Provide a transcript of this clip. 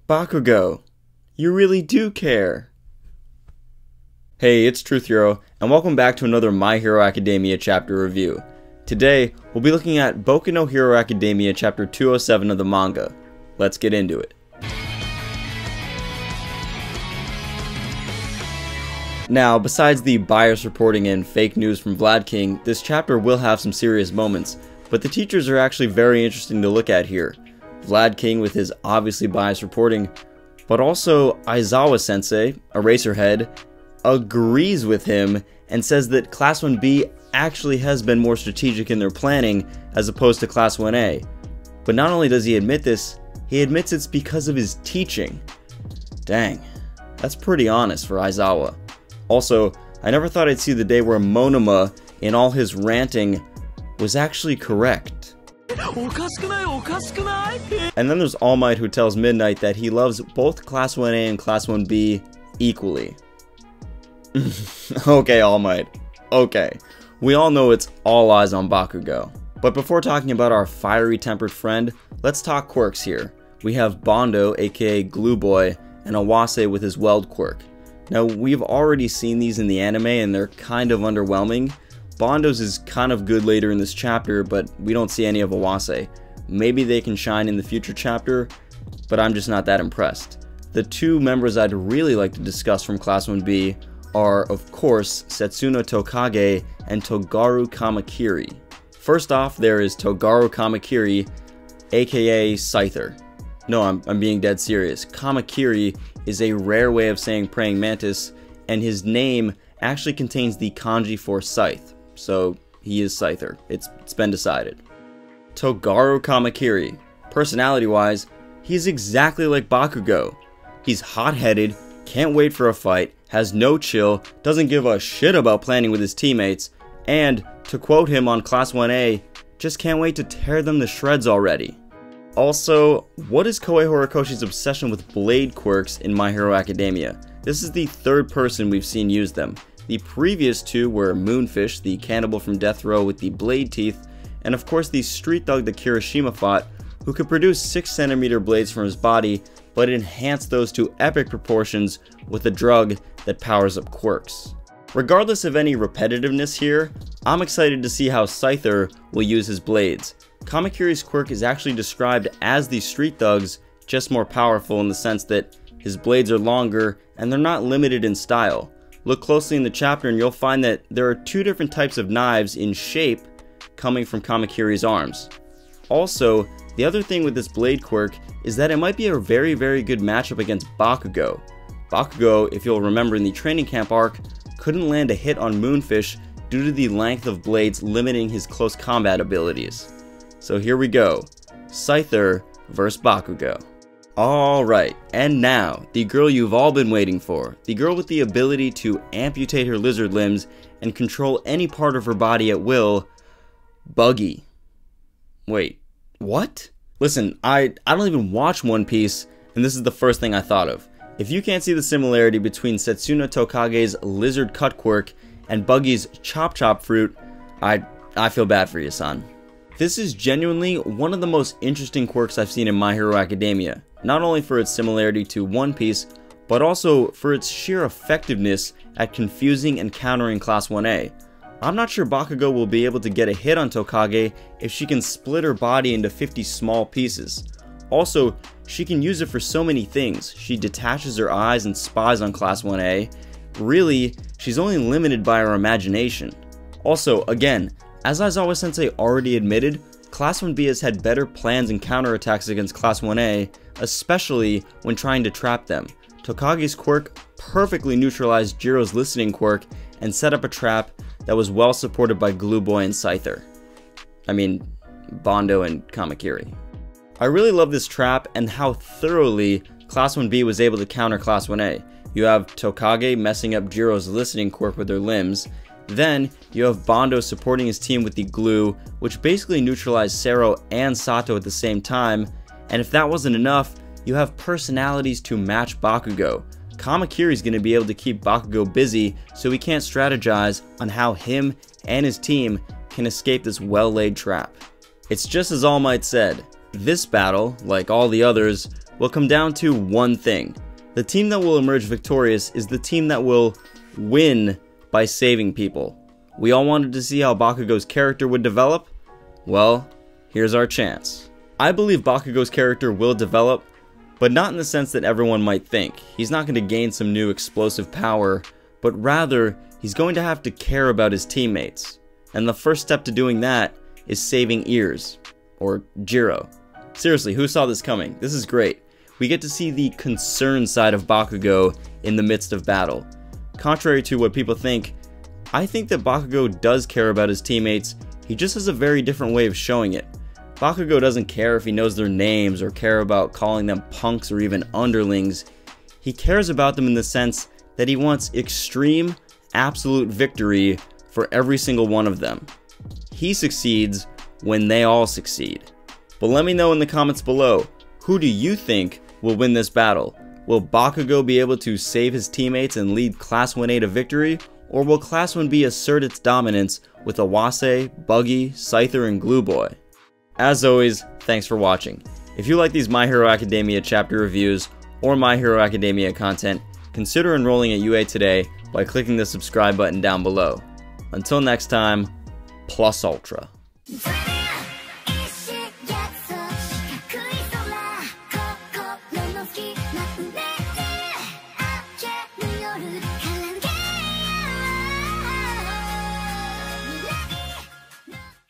Bakugo, you really do care. Hey, it's Truth Hero, and welcome back to another My Hero Academia chapter review. Today, we'll be looking at Boku no Hero Academia chapter 207 of the manga. Let's get into it. Now, besides the bias reporting and fake news from Vlad King, this chapter will have some serious moments, but the teachers are actually very interesting to look at here. Vlad King with his obviously biased reporting, but also Aizawa Sensei, Eraserhead, agrees with him and says that Class 1B actually has been more strategic in their planning as opposed to Class 1A. But not only does he admit this, he admits it's because of his teaching. Dang, that's pretty honest for Aizawa. Also, I never thought I'd see the day where Monoma, in all his ranting, was actually correct. And then there's All Might, who tells Midnight that he loves both Class 1A and Class 1B equally. Okay, All Might. Okay. We all know it's all eyes on Bakugo. But before talking about our fiery tempered friend, let's talk quirks here. We have Bondo, aka Glue Boy, and Awase with his Weld quirk. Now, we've already seen these in the anime and they're kind of underwhelming. Bondo's is kind of good later in this chapter, but we don't see any of Awase. Maybe they can shine in the future chapter, but I'm just not that impressed. The two members I'd really like to discuss from Class 1B are, of course, Setsuna Tokage and Togaru Kamakiri. First off, there is Togaru Kamakiri, aka Scyther. No, I'm being dead serious. Kamakiri is a rare way of saying praying mantis, and his name actually contains the kanji for scythe, so he is Scyther. It's been decided. Togaru Kamakiri, personality-wise, he's exactly like Bakugo. He's hot-headed, can't wait for a fight, has no chill, doesn't give a shit about planning with his teammates, and, to quote him on Class 1A, just can't wait to tear them to shreds already. Also, what is Koei Horikoshi's obsession with blade quirks in My Hero Academia? This is the third person we've seen use them. The previous two were Moonfish, the cannibal from Death Row with the blade teeth, and of course the street thug that Kirishima fought, who could produce 6cm blades from his body, but enhance those to epic proportions with a drug that powers up quirks. Regardless of any repetitiveness here, I'm excited to see how Scyther will use his blades. Kamakiri's quirk is actually described as the street thug's, just more powerful in the sense that his blades are longer and they're not limited in style. Look closely in the chapter and you'll find that there are two different types of knives in shape coming from Kamakiri's arms. Also, the other thing with this blade quirk is that it might be a very good matchup against Bakugo. Bakugo, if you'll remember in the training camp arc, couldn't land a hit on Moonfish due to the length of blades limiting his close combat abilities. So here we go, Scyther vs Bakugo. Alright, and now, the girl you've all been waiting for. The girl with the ability to amputate her lizard limbs and control any part of her body at will, Buggy. Wait, what? Listen, I don't even watch One Piece, and this is the first thing I thought of. If you can't see the similarity between Setsuna Tokage's lizard cut quirk and Buggy's chop chop fruit, I feel bad for you, son. This is genuinely one of the most interesting quirks I've seen in My Hero Academia, not only for its similarity to One Piece, but also for its sheer effectiveness at confusing and countering Class 1A. I'm not sure Bakugo will be able to get a hit on Tokage if she can split her body into 50 small pieces. Also, she can use it for so many things. She detaches her eyes and spies on Class 1A. Really, she's only limited by her imagination. Also, again, as Aizawa Sensei already admitted, Class 1B has had better plans and counterattacks against Class 1A, especially when trying to trap them. Tokage's quirk perfectly neutralized Jiro's listening quirk and set up a trap that was well supported by Glue Boy and Scyther. I mean, Bondo and Kamakiri. I really love this trap and how thoroughly Class 1B was able to counter Class 1A. You have Tokage messing up Jiro's listening quirk with her limbs. Then, you have Bondo supporting his team with the glue, which basically neutralized Sero and Sato at the same time, and if that wasn't enough, you have personalities to match Bakugo. Kamakiri's going to be able to keep Bakugo busy, so he can't strategize on how him and his team can escape this well-laid trap. It's just as All Might said, this battle, like all the others, will come down to one thing. The team that will emerge victorious is the team that will win by saving people. We all wanted to see how Bakugo's character would develop. Well, here's our chance. I believe Bakugo's character will develop, but not in the sense that everyone might think. He's not going to gain some new explosive power, but rather, he's going to have to care about his teammates. And the first step to doing that is saving ears, or Jiro. Seriously, who saw this coming? This is great. We get to see the concerned side of Bakugo in the midst of battle. Contrary to what people think, I think that Bakugo does care about his teammates, he just has a very different way of showing it. Bakugo doesn't care if he knows their names or care about calling them punks or even underlings. He cares about them in the sense that he wants extreme, absolute victory for every single one of them. He succeeds when they all succeed. But let me know in the comments below, who do you think will win this battle? Will Bakugo be able to save his teammates and lead Class 1A to victory? Or will Class 1B assert its dominance with Awase, Buggy, Scyther, and Glue Boy? As always, thanks for watching. If you like these My Hero Academia chapter reviews or My Hero Academia content, consider enrolling at UA today by clicking the subscribe button down below. Until next time, Plus Ultra.